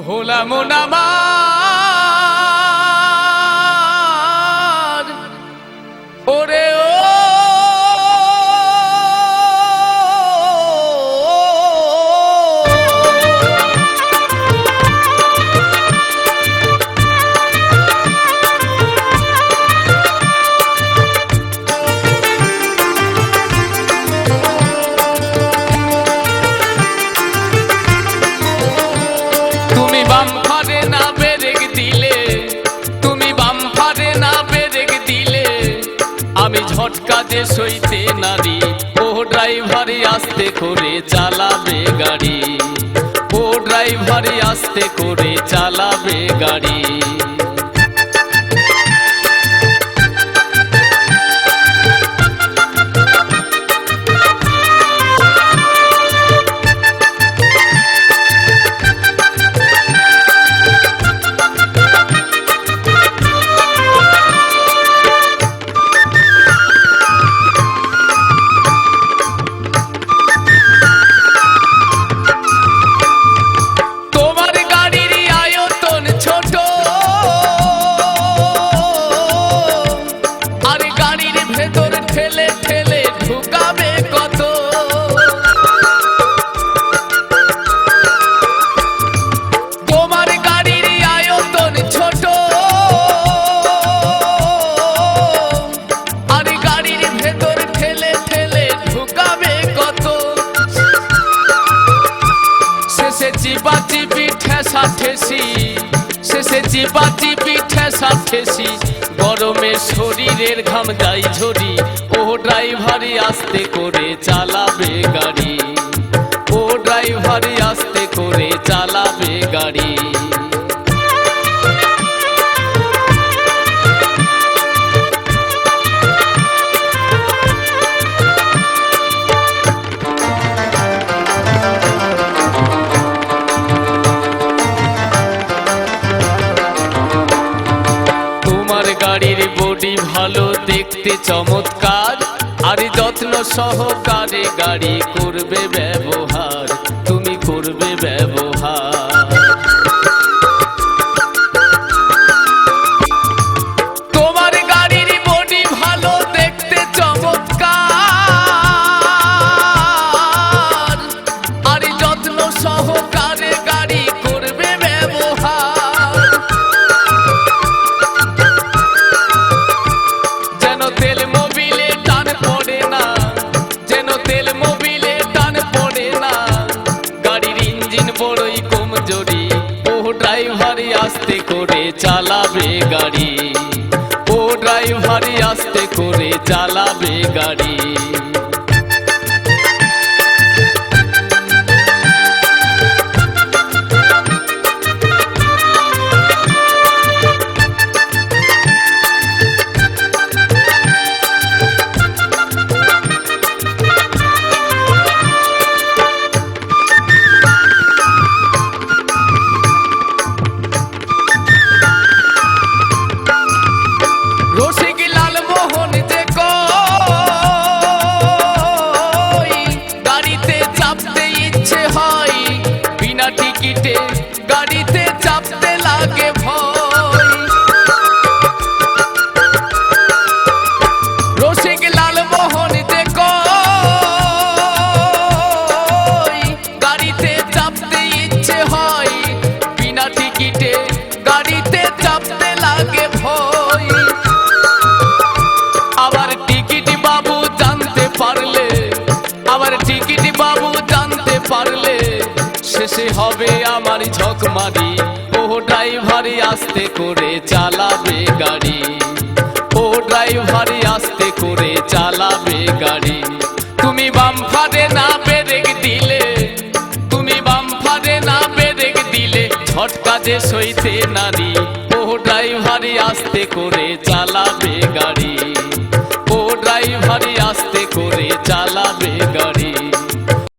ভোলা মন আমার ওরে ও আমি ঝটকা যে সইতে নারি ও ড্রাইভারি আস্তে করে চালাবে গাড়ি ও ড্রাইভারি আস্তে করে চালাবে গাড়ি চিপাচিপি ঠেসা ঠেসি শেষে চিপাচিপি ঠেসা ঠেসি গরমে শরীরের ঘাম যাই ঝরি ও ড্রাইভারি আস্তে করে চালাবে গাড়ি ও ড্রাইভারি আস্তে করে চালাবে গাড়ি গাড়ির বডি ভালো দেখতে চমৎকার আর যত্ন সহকারে গাড়ি করবে ব্যবহার তুমি করবে ব্যবহার তোমার গাড়ির বডি ভালো দেখতে চমৎকার আর যত্ন সহকারে গাড়ি করবে ব্যবহার তেল মোবিলে টান পড়ে না যেন তেল মোবিলে টান পড়ে না গাড়ির ইঞ্জিন বড়ই কমজোরি ও ড্রাইভারি আস্তে করে চালাবে গাড়ি ও ড্রাইভারি আস্তে করে চালাবে গাড়ি গাড়িতে চাপতে লাগে ভয় রসিক লালমোহন যে কই গাড়িতে চাপতে ইচ্ছে হয় বিনা টিকিটে গাড়িতে চাপতে লাগে ভয় আবার টিকিট বাবু জানতে পারলে আবার টিকিট বাবু জানতে পারলে শেষে হবে আমার ঝকমারি ও ড্রাইভারি আস্তে করে চালাবে গাড়ি ও ড্রাইভারি আস্তে করে চালাবে গাড়ি তুমি বাম্পারে না ব্রেক দিলে তুমি বাম্পারে না ব্রেক দিলে ঝটকা যে সইতে নারি ও ড্রাইভারি আস্তে করে চালাবে গাড়ি ও ড্রাইভারি আস্তে করে চালাবে গাড়ি।